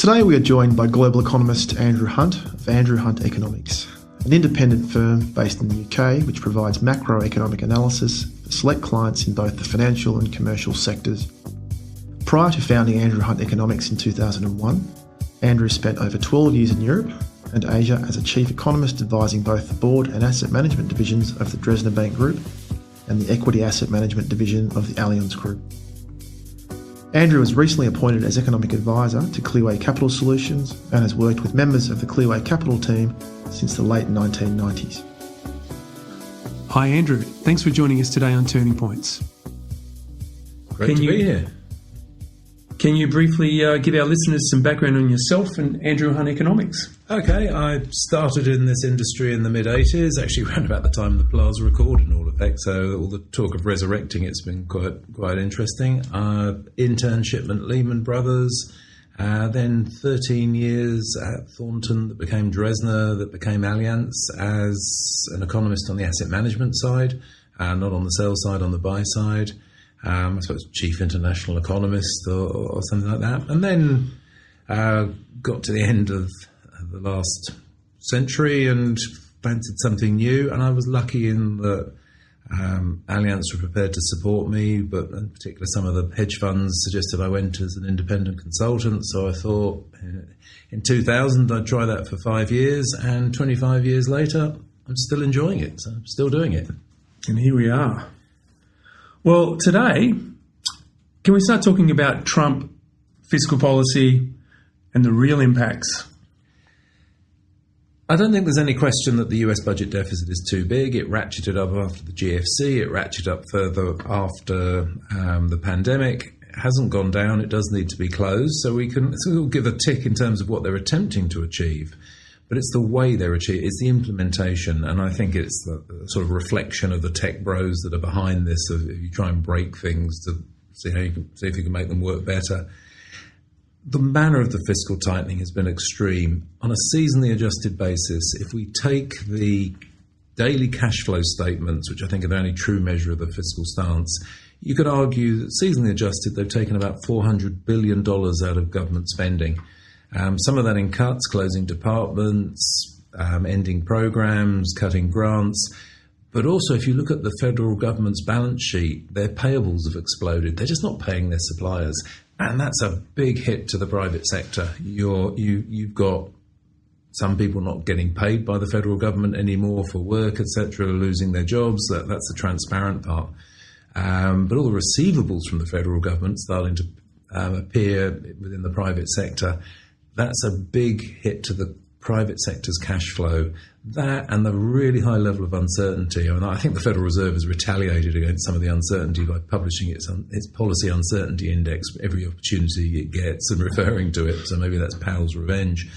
Today we are joined by global economist Andrew Hunt of Andrew Hunt Economics, an independent firm based in the UK which provides macroeconomic analysis for select clients in both the financial and commercial sectors. Prior to founding Andrew Hunt Economics in 2001, Andrew spent over 12 years in Europe and Asia as a chief economist advising both the board and asset management divisions of the Dresdner Bank Group and the equity asset management division of the Allianz Group. Andrew was recently appointed as economic advisor to Clearway Capital Solutions and has worked with members of the Clearway Capital team since the late 1990s. Hi Andrew, thanks for joining us today on Turning Points. Great to be here. Can you briefly give our listeners some background on yourself and Andrew Hunt Economics? Okay, I started in this industry in the mid-80s, actually around about the time the Plaza Accord in all effect, so all the talk of resurrecting it's been quite interesting. Internship at Lehman Brothers, then 13 years at Thornton that became Dresdner, that became Allianz as an economist on the asset management side, not on the sell side, on the buy side. I suppose chief international economist or something like that. And then got to the end of the last century and fancied something new. And I was lucky in that Allianz were prepared to support me, but in particular some of the hedge funds suggested I went as an independent consultant. So I thought in 2000 I'd try that for 5 years, and 25 years later I'm still enjoying it. So I'm still doing it. And here we are. Well, today, can we start talking about Trump, fiscal policy, and the real impacts? I don't think there's any question that the US budget deficit is too big. It ratcheted up after the GFC. It ratcheted up further after the pandemic. It hasn't gone down. It does need to be closed. So we'll give a tick in terms of what they're attempting to achieve. But it's the way they're achieving, it's the implementation, and I think it's the sort of reflection of the tech bros that are behind this. Of if you try and break things to see if you can make them work better. The manner of the fiscal tightening has been extreme. On a seasonally adjusted basis, if we take the daily cash flow statements, which I think are the only true measure of the fiscal stance, you could argue that seasonally adjusted, they've taken about $400 billion out of government spending. Some of that in cuts, closing departments, ending programs, cutting grants. But also, if you look at the federal government's balance sheet, their payables have exploded. They're just not paying their suppliers. And that's a big hit to the private sector. You've got some people not getting paid by the federal government anymore for work, etc., losing their jobs. That's the transparent part. But all the receivables from the federal government starting to appear within the private sector. That's a big hit to the private sector's cash flow. That and the really high level of uncertainty. I mean, I think the Federal Reserve has retaliated against some of the uncertainty by publishing its policy uncertainty index every opportunity it gets and referring to it. So maybe that's Powell's revenge.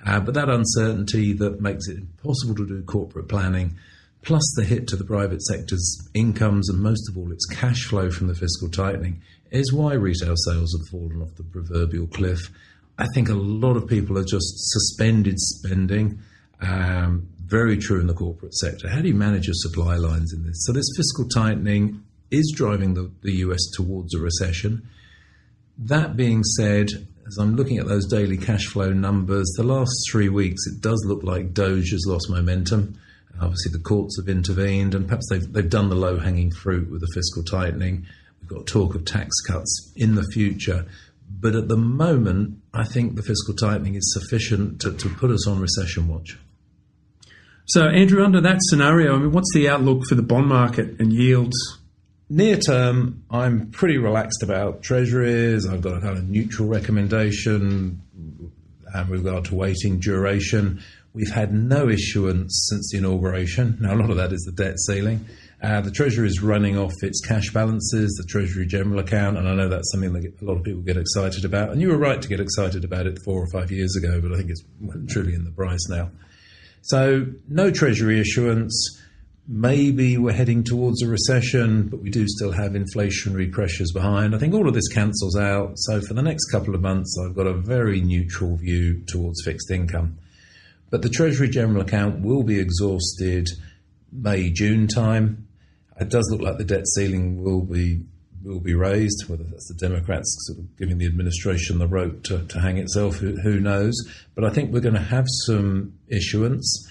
But that uncertainty that makes it impossible to do corporate planning, plus the hit to the private sector's incomes and most of all its cash flow from the fiscal tightening, is why retail sales have fallen off the proverbial cliff. I think a lot of people are just suspended spending. Very true in the corporate sector. How do you manage your supply lines in this? So this fiscal tightening is driving the US towards a recession. That being said, as I'm looking at those daily cash flow numbers, the last 3 weeks, it does look like Doge has lost momentum. Obviously, the courts have intervened, and perhaps they've done the low-hanging fruit with the fiscal tightening. We've got talk of tax cuts in the future. But at the moment, I think the fiscal tightening is sufficient to put us on recession watch. So, Andrew, under that scenario, I mean, what's the outlook for the bond market and yields? Near term, I'm pretty relaxed about treasuries. I've got a kind of neutral recommendation with regard to weighting duration. We've had no issuance since the inauguration. Now, a lot of that is the debt ceiling. The Treasury is running off its cash balances, the Treasury General Account, and I know that's something that a lot of people get excited about. And you were right to get excited about it 4 or 5 years ago, but I think it's truly in the price now. So no Treasury issuance. Maybe we're heading towards a recession, but we do still have inflationary pressures behind. I think all of this cancels out. So for the next couple of months, I've got a very neutral view towards fixed income. But the Treasury General Account will be exhausted May, June time. It does look like the debt ceiling will be will be raised, whether that's the Democrats sort of giving the administration the rope to hang itself, who knows. But I think we're going to have some issuance.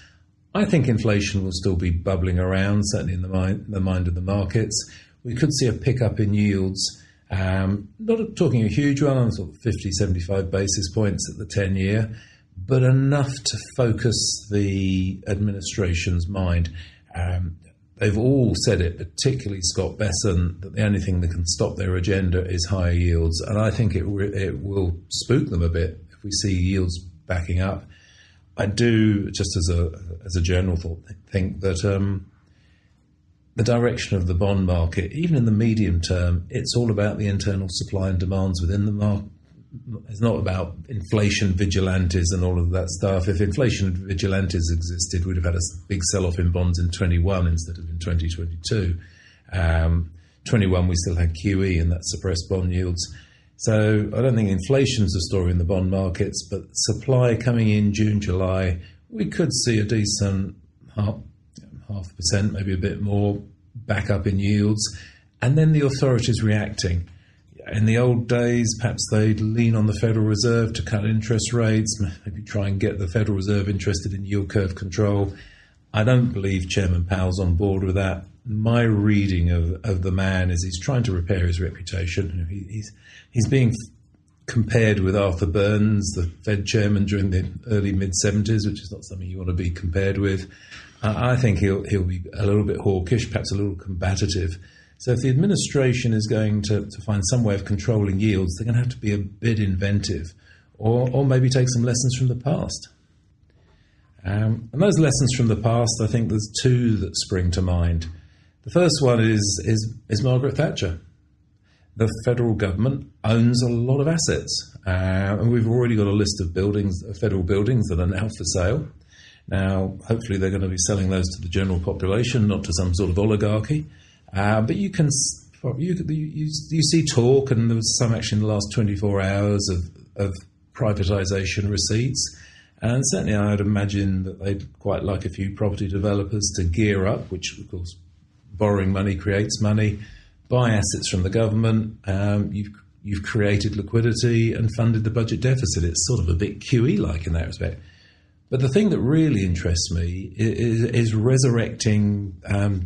I think inflation will still be bubbling around, certainly in the mind of the markets. We could see a pickup in yields, not talking a huge one, sort of 50, 75 basis points at the 10-year, but enough to focus the administration's mind. They've all said it, particularly Scott Bessent, that the only thing that can stop their agenda is higher yields. And I think it will spook them a bit if we see yields backing up. I do, just as a general thought, think that the direction of the bond market, even in the medium term, it's all about the internal supply and demands within the market. It's not about inflation vigilantes and all of that stuff. If inflation vigilantes existed, we'd have had a big sell-off in bonds in 21 instead of in 2022. 21, we still had QE and that suppressed bond yields. So I don't think inflation's the story in the bond markets, but supply coming in June, July, we could see a decent 0.5%, maybe a bit more, back up in yields. And then the authorities reacting. In the old days, perhaps they'd lean on the Federal Reserve to cut interest rates, maybe try and get the Federal Reserve interested in yield curve control. I don't believe Chairman Powell's on board with that. My reading of the man is he's trying to repair his reputation. He's being compared with Arthur Burns, the Fed chairman during the early mid-70s, which is not something you want to be compared with. I think he'll be a little bit hawkish, perhaps a little combative. So if the administration is going to find some way of controlling yields, they're going to have to be a bit inventive or maybe take some lessons from the past. And those lessons from the past, I think there's two that spring to mind. The first one is Margaret Thatcher. The federal government owns a lot of assets. And we've already got a list of buildings, federal buildings that are now for sale. Now, hopefully they're going to be selling those to the general population, not to some sort of oligarchy. But you see talk, and there was some actually in the last 24 hours of privatisation receipts. And certainly I would imagine that they'd quite like a few property developers to gear up, which of course borrowing money creates money, buy assets from the government. You've created liquidity and funded the budget deficit. It's sort of a bit QE-like in that respect. But the thing that really interests me is resurrecting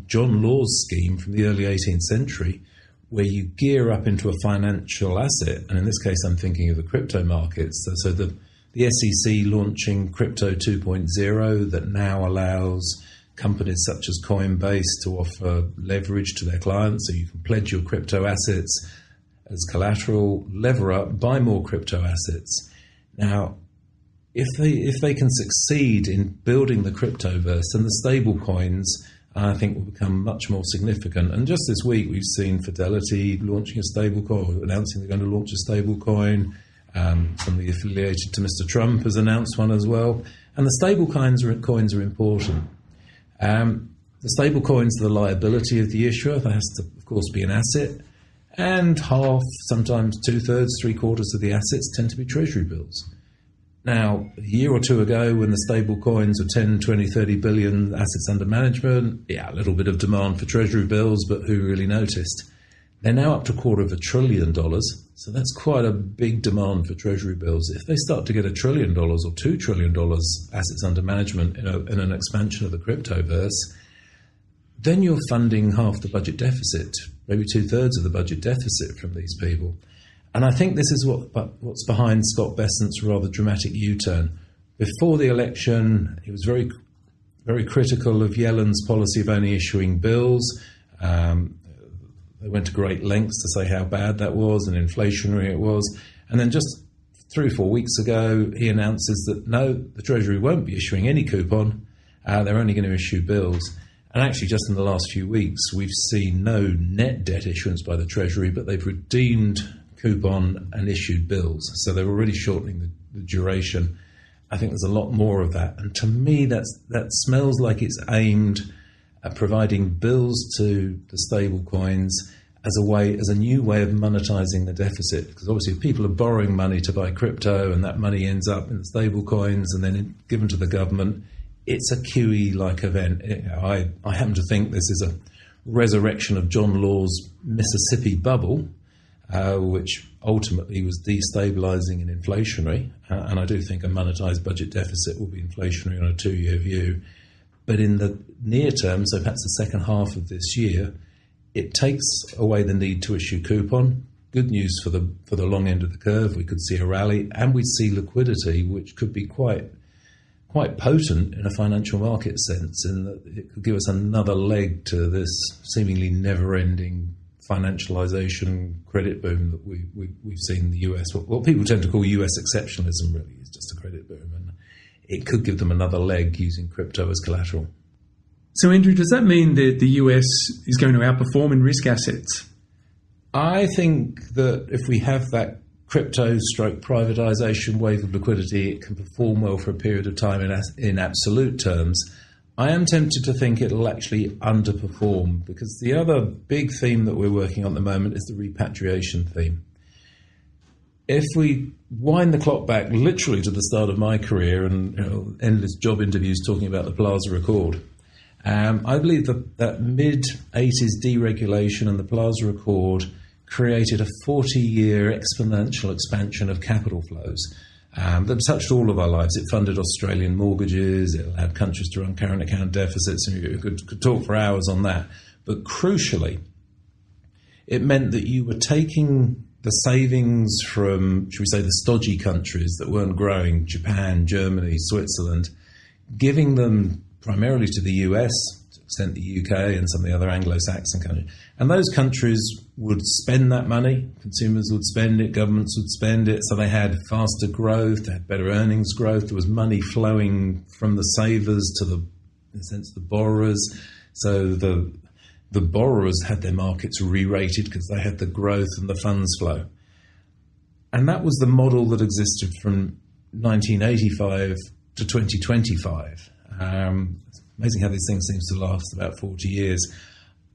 John Law's scheme from the early 18th century, where you gear up into a financial asset. And in this case, I'm thinking of the crypto markets. So the SEC launching Crypto 2.0 that now allows companies such as Coinbase to offer leverage to their clients. So you can pledge your crypto assets as collateral, lever up, buy more crypto assets. Now, if they can succeed in building the cryptoverse, then the stable coins, I think, will become much more significant. And just this week, we've seen Fidelity launching a stable coin, announcing they're going to launch a stable coin. Somebody affiliated to Mr. Trump has announced one as well. And the stable coins are important. The stable coins are the liability of the issuer. That has to, of course, be an asset. And half, sometimes 2/3, 3/4 of the assets tend to be treasury bills. Now, a year or two ago, when the stable coins were 10, 20, 30 billion assets under management, a little bit of demand for treasury bills, but who really noticed? They're now up to $250 billion. So that's quite a big demand for treasury bills. If they start to get $1 trillion or $2 trillion assets under management in an expansion of the cryptoverse, then you're funding half the budget deficit, maybe 2/3 of the budget deficit from these people. And I think this is what's behind Scott Bessent's rather dramatic U-turn. Before the election, he was very, very critical of Yellen's policy of only issuing bills. They went to great lengths to say how bad that was and inflationary it was. And then just 3 or 4 weeks ago, he announces that no, the Treasury won't be issuing any coupon. They're only going to issue bills. And actually, just in the last few weeks, we've seen no net debt issuance by the Treasury, but they've redeemed coupon and issued bills. So they're already shortening the duration. I think there's a lot more of that. And to me, that smells like it's aimed at providing bills to the stable coins as a new way of monetizing the deficit. Because obviously if people are borrowing money to buy crypto and that money ends up in the stable coins and then given to the government, it's a QE-like event. I happen to think this is a resurrection of John Law's Mississippi bubble, which ultimately was destabilising and inflationary. And I do think a monetised budget deficit will be inflationary on a 2-year view. But in the near term, so perhaps the second half of this year, it takes away the need to issue coupon. Good news for the long end of the curve. We could see a rally, and we'd see liquidity, which could be quite potent in a financial market sense, in that it could give us another leg to this seemingly never-ending financialization credit boom that we've seen in the US. What people tend to call US exceptionalism really is just a credit boom, and it could give them another leg using crypto as collateral. So, Andrew, does that mean that the US is going to outperform in risk assets? I think that if we have that crypto/privatization wave of liquidity, it can perform well for a period of time in absolute terms. I am tempted to think it'll actually underperform, because the other big theme that we're working on at the moment is the repatriation theme. If we wind the clock back literally to the start of my career and endless job interviews talking about the Plaza Accord, I believe that mid-80s deregulation and the Plaza Accord created a 40-year exponential expansion of capital flows that touched all of our lives. It funded Australian mortgages, it allowed countries to run current account deficits, and you could talk for hours on that. But crucially, it meant that you were taking the savings from, should we say, the stodgy countries that weren't growing, Japan, Germany, Switzerland, giving them primarily to the US, to the extent the UK and some of the other Anglo-Saxon countries. And those countries would spend that money, consumers would spend it, governments would spend it, so they had faster growth, they had better earnings growth, there was money flowing from the savers to in a sense, the borrowers. So the borrowers had their markets re-rated because they had the growth and the funds flow. And that was the model that existed from 1985 to 2025. It's amazing how these things seem to last about 40 years.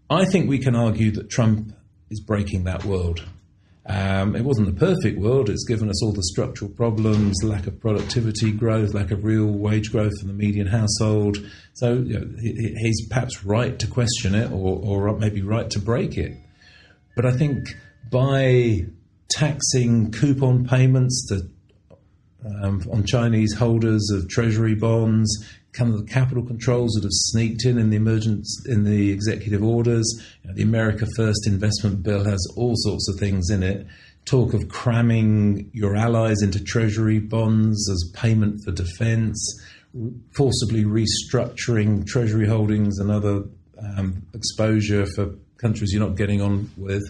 I think we can argue that Trump is breaking that world. It wasn't a perfect world. It's given us all the structural problems, lack of productivity growth, lack of real wage growth in the median household. So he's perhaps right to question it, or maybe right to break it. But I think by taxing coupon payments on Chinese holders of treasury bonds, kind of the capital controls that have sneaked in the executive orders. The America First investment bill has all sorts of things in it. Talk of cramming your allies into treasury bonds as payment for defense, forcibly restructuring treasury holdings and other exposure for countries you're not getting on with.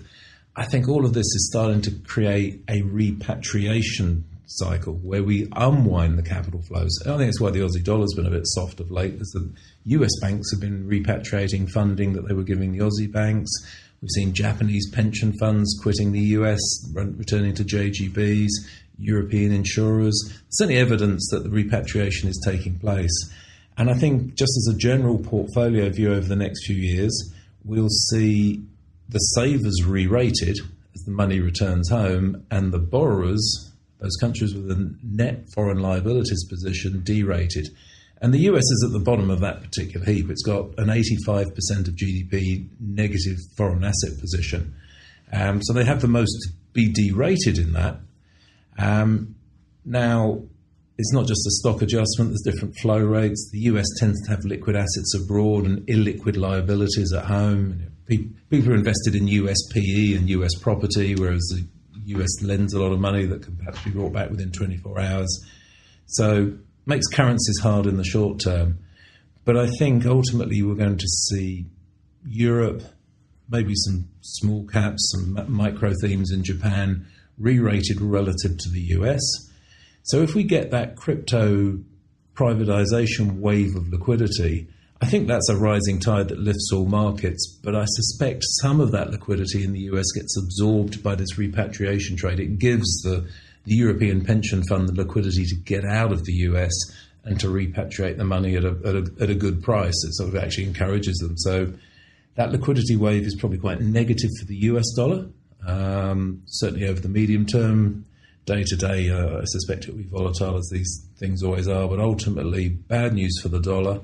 I think all of this is starting to create a repatriation cycle where we unwind the capital flows. I think that's why the Aussie dollar's been a bit soft of late, is the US banks have been repatriating funding that they were giving the Aussie banks. We've seen Japanese pension funds quitting the US, returning to JGBs, European insurers. Certainly evidence that the repatriation is taking place. And I think just as a general portfolio view over the next few years, we'll see the savers re-rated as the money returns home, and the borrowers, those countries with a net foreign liabilities position, derated. And the US is at the bottom of that particular heap. It's got an 85% of GDP negative foreign asset position. So they have the most to be derated in that. Now, it's not just a stock adjustment, there's different flow rates. The US tends to have liquid assets abroad and illiquid liabilities at home. People are invested in US PE and US property, whereas the US lends a lot of money that can perhaps be brought back within 24 hours. So makes currencies hard in the short term. But I think ultimately we're going to see Europe, maybe some small caps, some micro themes in Japan, re-rated relative to the US. So if we get that crypto privatization wave of liquidity, I think that's a rising tide that lifts all markets, but I suspect some of that liquidity in the US gets absorbed by this repatriation trade. It gives the European pension fund the liquidity to get out of the US and to repatriate the money at a good price. It sort of actually encourages them. So that liquidity wave is probably quite negative for the US dollar, certainly over the medium term. Day to day, I suspect it will be volatile, as these things always are, but ultimately bad news for the dollar.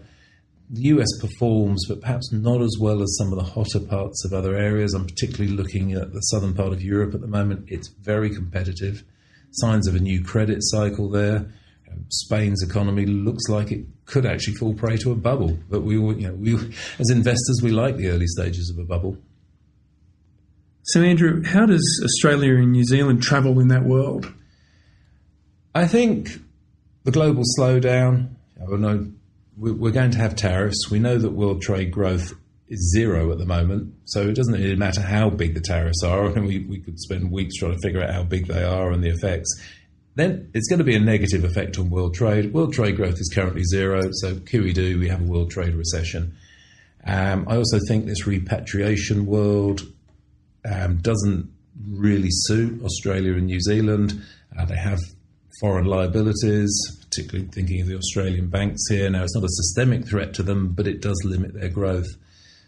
the US performs, but perhaps not as well as some of the hotter parts of other areas. I'm particularly looking at the southern part of Europe at the moment. It's very competitive. Signs of a new credit cycle there. Spain's economy looks like it could actually fall prey to a bubble. But we as investors, we like the early stages of a bubble. So, Andrew, how does Australia and New Zealand travel in that world? I think the global slowdown, we're going to have tariffs. We know that world trade growth is zero at the moment, so it doesn't really matter how big the tariffs are. And we could spend weeks trying to figure out how big they are and the effects. Then it's going to be a negative effect on world trade. World trade growth is currently zero, so QE2, we have a world trade recession. I also think this repatriation world doesn't really suit Australia and New Zealand. They have foreign liabilities, particularly thinking of the Australian banks here. Now, it's not a systemic threat to them, but it does limit their growth.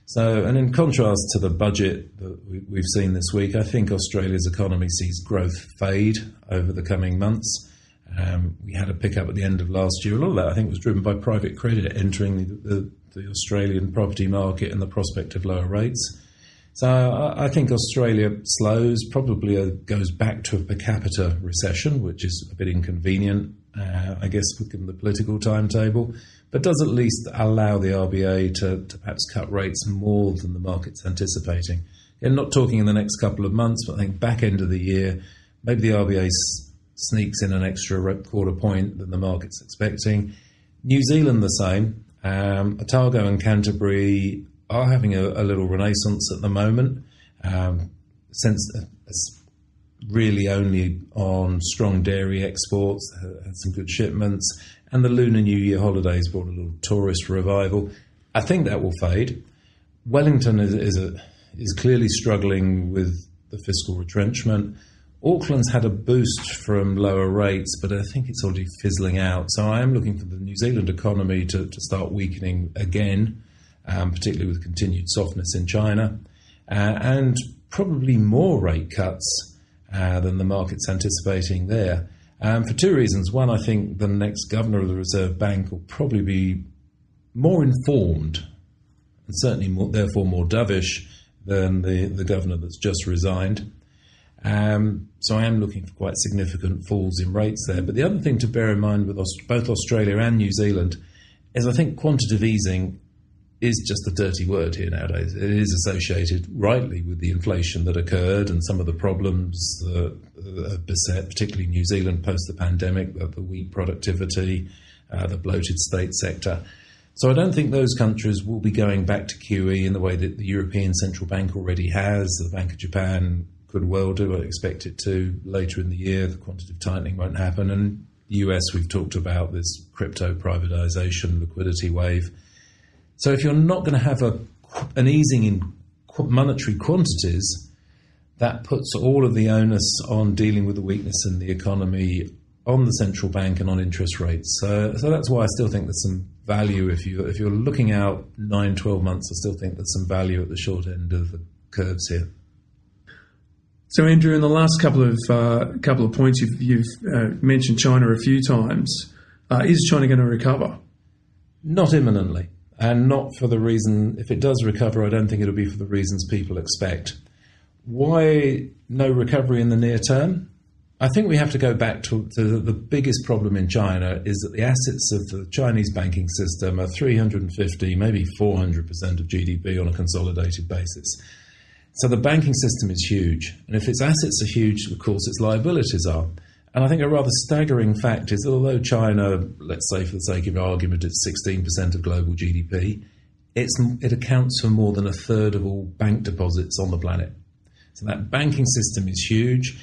So, and in contrast to the budget that we've seen this week, I think Australia's economy sees growth fade over the coming months. We had a pickup at the end of last year. A lot of that, I think, was driven by private credit entering the Australian property market and the prospect of lower rates. So I think Australia slows, probably goes back to a per capita recession, which is a bit inconvenient, I guess, given the political timetable, but does at least allow the RBA to perhaps cut rates more than the market's anticipating. And not talking in the next couple of months, but I think back end of the year, maybe the RBA sneaks in an extra quarter point than the market's expecting. New Zealand the same. Otago and Canterbury are having a little renaissance at the moment, since it's really only on strong dairy exports, had some good shipments, and the Lunar New Year holidays brought a little tourist revival. I think that will fade. Wellington is clearly struggling with the fiscal retrenchment. Auckland's had a boost from lower rates, but I think it's already fizzling out. So I am looking for the New Zealand economy to start weakening again, particularly with continued softness in China, and probably more rate cuts than the market's anticipating there. For two reasons. One, I think the next governor of the Reserve Bank will probably be more informed and certainly therefore more dovish than the governor that's just resigned. So I am looking for quite significant falls in rates there. But the other thing to bear in mind with both Australia and New Zealand is I think quantitative easing is just a dirty word here nowadays. It is associated rightly with the inflation that occurred and some of the problems that have beset, particularly New Zealand post the pandemic, the weak productivity, the bloated state sector. So I don't think those countries will be going back to QE in the way that the European Central Bank already has. The Bank of Japan could well do. I expect it to later in the year. The quantitative tightening won't happen. And the US, we've talked about this crypto privatization liquidity wave. So if you're not going to have an easing in monetary quantities, that puts all of the onus on dealing with the weakness in the economy on the central bank and on interest rates. So that's why I still think there's some value. If you're looking out 9-12 months, I still think there's some value at the short end of the curves here. So, Andrew, in the last couple of points, you've mentioned China a few times. Is China going to recover? Not imminently, and not for the reason. If it does recover, I don't think it'll be for the reasons people expect. Why no recovery in the near term? I think we have to go back to the biggest problem in China is that the assets of the Chinese banking system are 350, maybe 400% of GDP on a consolidated basis. So the banking system is huge. And if its assets are huge, of course, its liabilities are. And I think a rather staggering fact is that although China, let's say for the sake of argument, it's 16% of global GDP, it accounts for more than a third of all bank deposits on the planet. So that banking system is huge.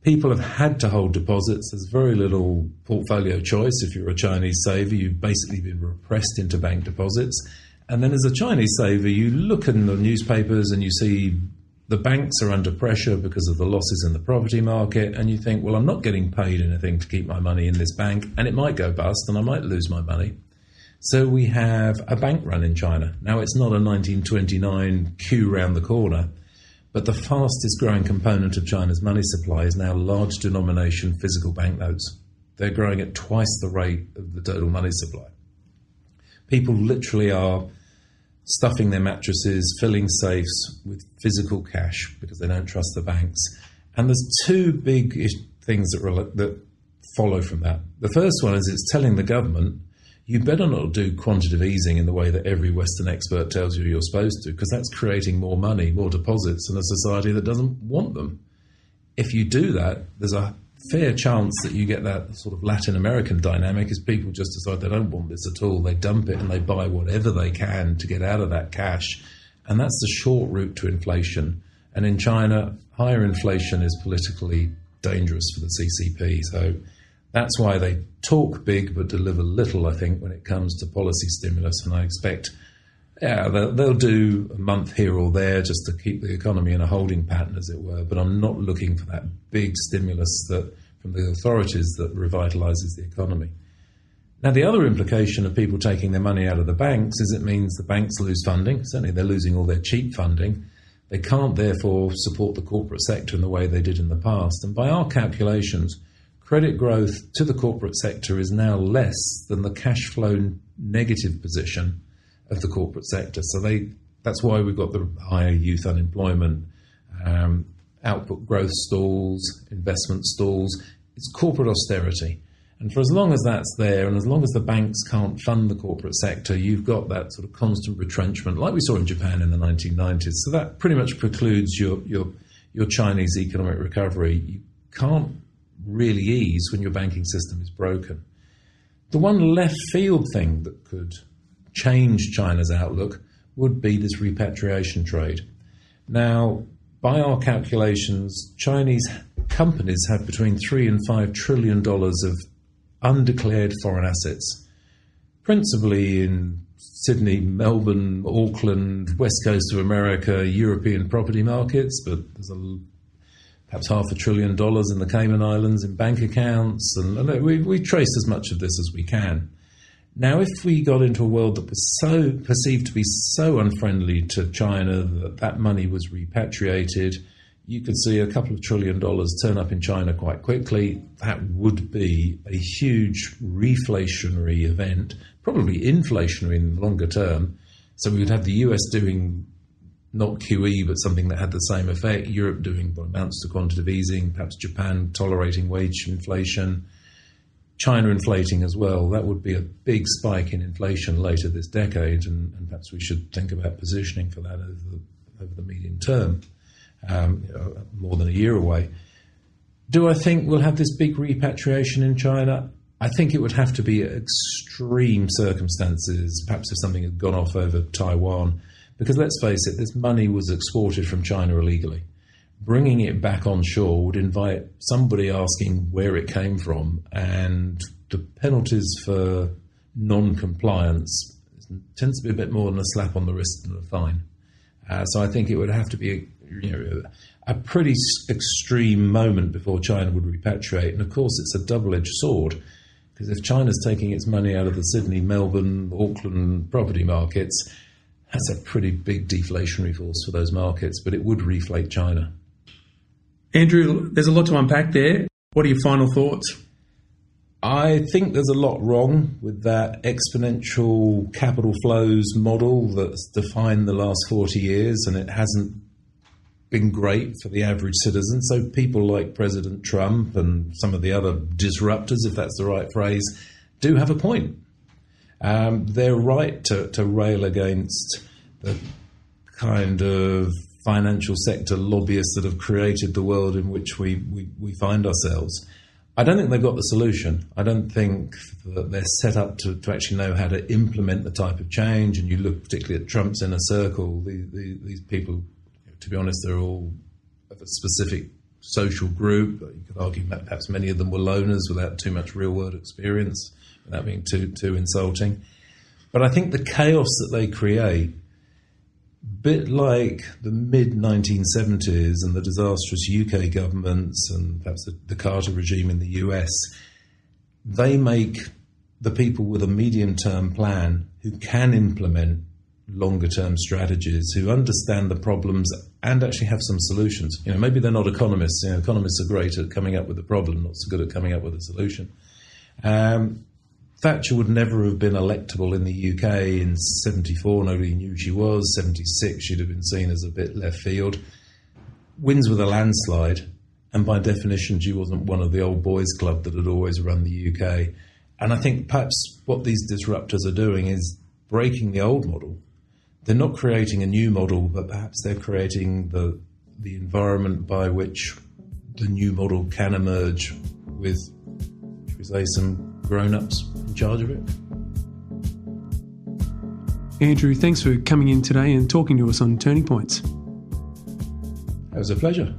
People have had to hold deposits. There's very little portfolio choice. If you're a Chinese saver, you've basically been repressed into bank deposits. And then as a Chinese saver, you look in the newspapers and you see the banks are under pressure because of the losses in the property market. And you think, well, I'm not getting paid anything to keep my money in this bank, and it might go bust and I might lose my money. So we have a bank run in China. Now, it's not a 1929 queue round the corner, but the fastest growing component of China's money supply is now large denomination physical banknotes. They're growing at twice the rate of the total money supply. People literally are stuffing their mattresses, filling safes with physical cash because they don't trust the banks. And there's two big things that follow from that. The first one is it's telling the government, you better not do quantitative easing in the way that every Western expert tells you you're supposed to, because that's creating more money, more deposits in a society that doesn't want them. If you do that, there's a fair chance that you get that sort of Latin American dynamic as people just decide they don't want this at all. They dump it and they buy whatever they can to get out of that cash. And that's the short route to inflation. And in China, higher inflation is politically dangerous for the CCP. So that's why they talk big but deliver little, I think, when it comes to policy stimulus. And I expect, they'll do a month here or there just to keep the economy in a holding pattern, as it were. But I'm not looking for that big stimulus from the authorities that revitalises the economy. Now, the other implication of people taking their money out of the banks is it means the banks lose funding. Certainly, they're losing all their cheap funding. They can't, therefore, support the corporate sector in the way they did in the past. And by our calculations, credit growth to the corporate sector is now less than the cash flow negative position of the corporate sector. So that's why we've got the higher youth unemployment, output growth stalls, investment stalls. It's corporate austerity. And for as long as that's there, and as long as the banks can't fund the corporate sector, you've got that sort of constant retrenchment, like we saw in Japan in the 1990s. So that pretty much precludes your Chinese economic recovery. You can't really ease when your banking system is broken. The one left field thing that could change China's outlook would be this repatriation trade. Now, by our calculations, Chinese companies have between $3 and $5 trillion of undeclared foreign assets, principally in Sydney, Melbourne, Auckland, West Coast of America, European property markets, but there's perhaps $500 billion in the Cayman Islands in bank accounts, and we traced as much of this as we can. Now, if we got into a world that was so perceived to be so unfriendly to China that money was repatriated, you could see a couple of $1 trillion turn up in China quite quickly. That would be a huge reflationary event, probably inflationary in the longer term. So we would have the US doing not QE, but something that had the same effect. Europe doing what amounts to quantitative easing, perhaps Japan tolerating wage inflation, China inflating as well. That would be a big spike in inflation later this decade, and perhaps we should think about positioning for that over the medium term, more than a year away. Do I think we'll have this big repatriation in China? I think it would have to be extreme circumstances, perhaps if something had gone off over Taiwan, because let's face it, this money was exported from China illegally. Bringing it back on shore would invite somebody asking where it came from, and the penalties for non-compliance tends to be a bit more than a slap on the wrist than a fine. So I think it would have to be a pretty extreme moment before China would repatriate. And of course, it's a double-edged sword, because if China's taking its money out of the Sydney, Melbourne, Auckland property markets, that's a pretty big deflationary force for those markets, but it would reflate China. Andrew, there's a lot to unpack there. What are your final thoughts? I think there's a lot wrong with that exponential capital flows model that's defined the last 40 years, and it hasn't been great for the average citizen. So people like President Trump and some of the other disruptors, if that's the right phrase, do have a point. They're right to rail against the kind of financial sector lobbyists that have created the world in which we find ourselves. I don't think they've got the solution. I don't think that they're set up to actually know how to implement the type of change. And you look particularly at Trump's inner circle, these people, to be honest, they're all of a specific social group. You could argue that perhaps many of them were loners without too much real-world experience, without being too insulting. But I think the chaos that they create, bit like the mid-1970s and the disastrous UK governments and perhaps the Carter regime in the US, they make the people with a medium-term plan who can implement longer-term strategies, who understand the problems and actually have some solutions. Maybe they're not economists. Economists are great at coming up with a problem, not so good at coming up with a solution. Thatcher would never have been electable in the UK in 74. Nobody knew she was. 76, she'd have been seen as a bit left field. Wins with a landslide, and by definition, she wasn't one of the old boys club that had always run the UK. And I think perhaps what these disruptors are doing is breaking the old model. They're not creating a new model, but perhaps they're creating the environment by which the new model can emerge with, should we say, some grown-ups in charge of it. Andrew, thanks for coming in today and talking to us on Turning Points. It was a pleasure.